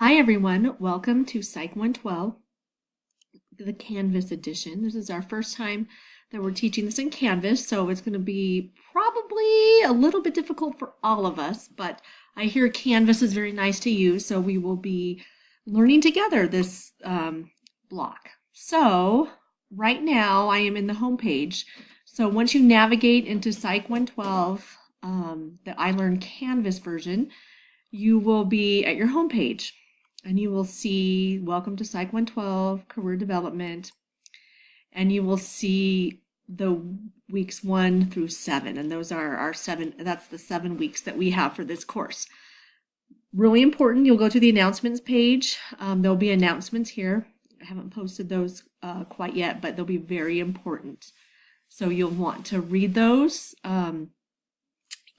Hi everyone, welcome to Psych 112, the Canvas edition. This is our first time that we're teaching this in Canvas, so it's going to be probably a little bit difficult for all of us, but I hear Canvas is very nice to use, so we will be learning together this block. So right now I am in the home page. So once you navigate into Psych 112, the I Learn Canvas version, you will be at your home page. And you will see Welcome to Psych 112, Career Development, and you will see the weeks 1 through 7. And those are our 7, that's the 7 weeks that we have for this course. Really important, you'll go to the announcements page. There'll be announcements here. I haven't posted those quite yet, but they'll be very important. So you'll want to read those.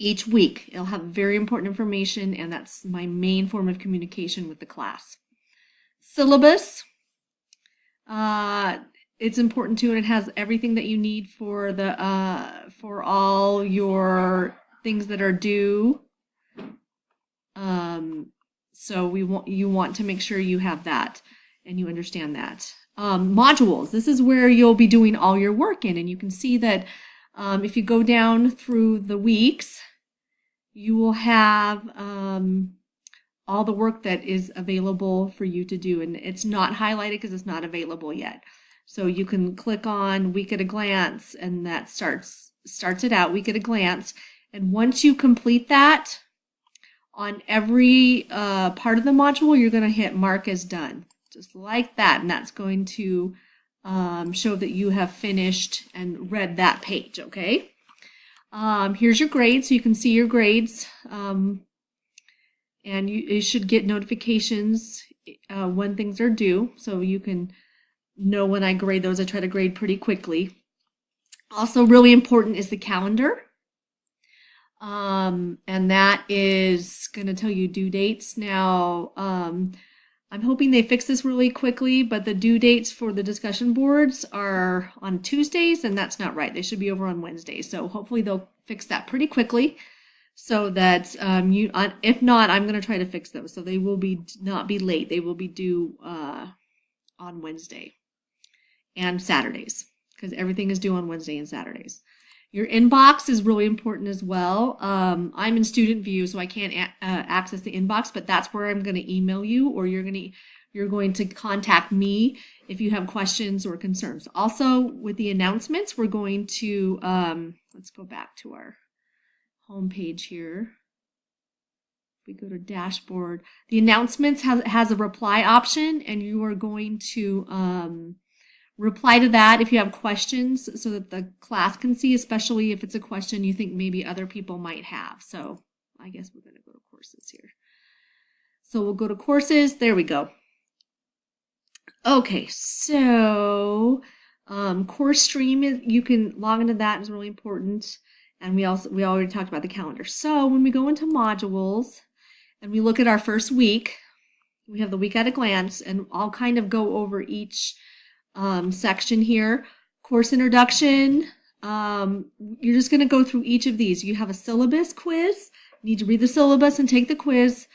Each week, it'll have very important information, and that's my main form of communication with the class. Syllabus, it's important too, and it has everything that you need for the for all your things that are due. So you want to make sure you have that and you understand that. Modules, this is where you'll be doing all your work in, and you can see that if you go down through the weeks, you will have all the work that is available for you to do, and it's not highlighted because it's not available yet. So you can click on Week at a Glance, and that starts it out, Week at a Glance. And once you complete that, on every part of the module, you're going to hit Mark as Done, just like that, and that's going to show that you have finished and read that page, okay? Here's your grades, so you can see your grades, and you should get notifications when things are due, so you can know when I grade those. I try to grade pretty quickly. Also really important is the calendar, and that is going to tell you due dates. Now, I'm hoping they fix this really quickly, but the due dates for the discussion boards are on Tuesdays, and that's not right. They should be over on Wednesdays. So hopefully they'll fix that pretty quickly so that if not, I'm going to try to fix those. So they will not be late. They will be due on Wednesday and Saturdays, because everything is due on Wednesday and Saturdays. Your inbox is really important as well. I'm in student view, so I can't access the inbox, but that's where I'm going to email you, or you're going to contact me if you have questions or concerns. Also, with the announcements, we're going to let's go back to our home page here. If we go to dashboard, the announcements has a reply option, and you are going to reply to that if you have questions so that the class can see, especially if it's a question you think maybe other people might have. So I guess we're going to go to courses here. So we'll go to courses. There we go. Okay, so course stream, you can log into that, is really important. And we already talked about the calendar. So when we go into modules and we look at our first week, we have the Week at a Glance, and I'll kind of go over each section here. Course introduction, you're just going to go through each of these. You have a syllabus quiz. You need to read the syllabus and take the quiz.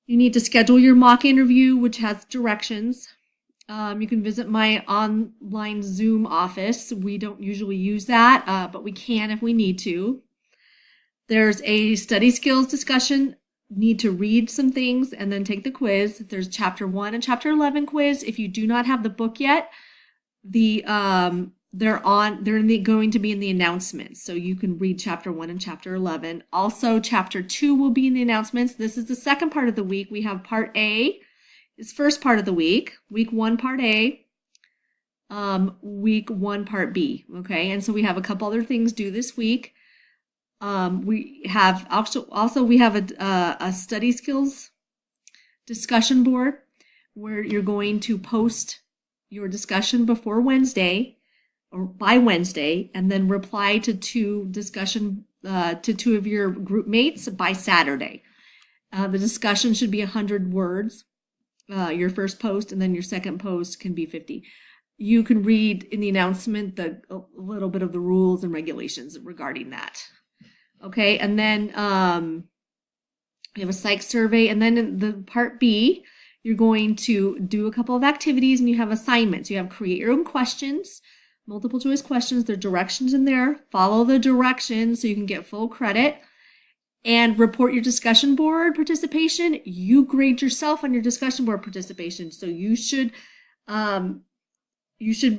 You need to schedule your mock interview, which has directions. You can visit my online Zoom office. We don't usually use that, but we can if we need to. There's a study skills discussion. Need to read some things and then take the quiz. There's chapter 1 and chapter 11 quiz. If you do not have the book yet, they're going to be in the announcements, so you can read chapter 1 and chapter 11. Also, chapter 2 will be in the announcements. This is the second part of the week. We have part A is first part of the week. Week 1 part A, week 1 part B. Okay, and so we have a couple other things due this week. We have a study skills discussion board where you're going to post your discussion before Wednesday or by Wednesday, and then reply to two of your group mates by Saturday. The discussion should be 100 words, your first post, and then your second post can be 50. You can read in the announcement a little bit of the rules and regulations regarding that. Okay, and then We have a psych survey, and then in the part B, you're going to do a couple of activities and you have assignments. You have create your own questions, multiple choice questions. There are directions in there. Follow the directions so you can get full credit. And report your discussion board participation. You grade yourself on your discussion board participation. So you should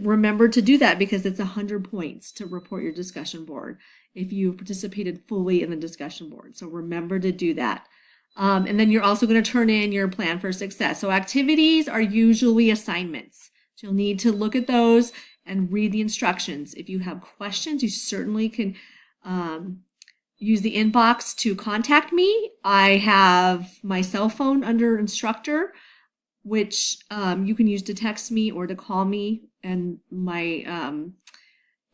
remember to do that because it's 100 points to report your discussion board if you participated fully in the discussion board. So remember to do that. And then you're also going to turn in your plan for success. So activities are usually assignments. So you'll need to look at those and read the instructions. If you have questions, you certainly can use the inbox to contact me. I have my cell phone under instructor, which you can use to text me or to call me. And my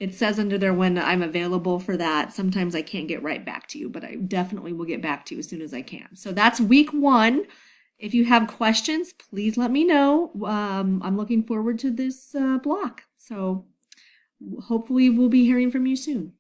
it says under there when I'm available for that. Sometimes I can't get right back to you, but I definitely will get back to you as soon as I can. So that's week 1. If you have questions, please let me know. I'm looking forward to this block. So hopefully we'll be hearing from you soon.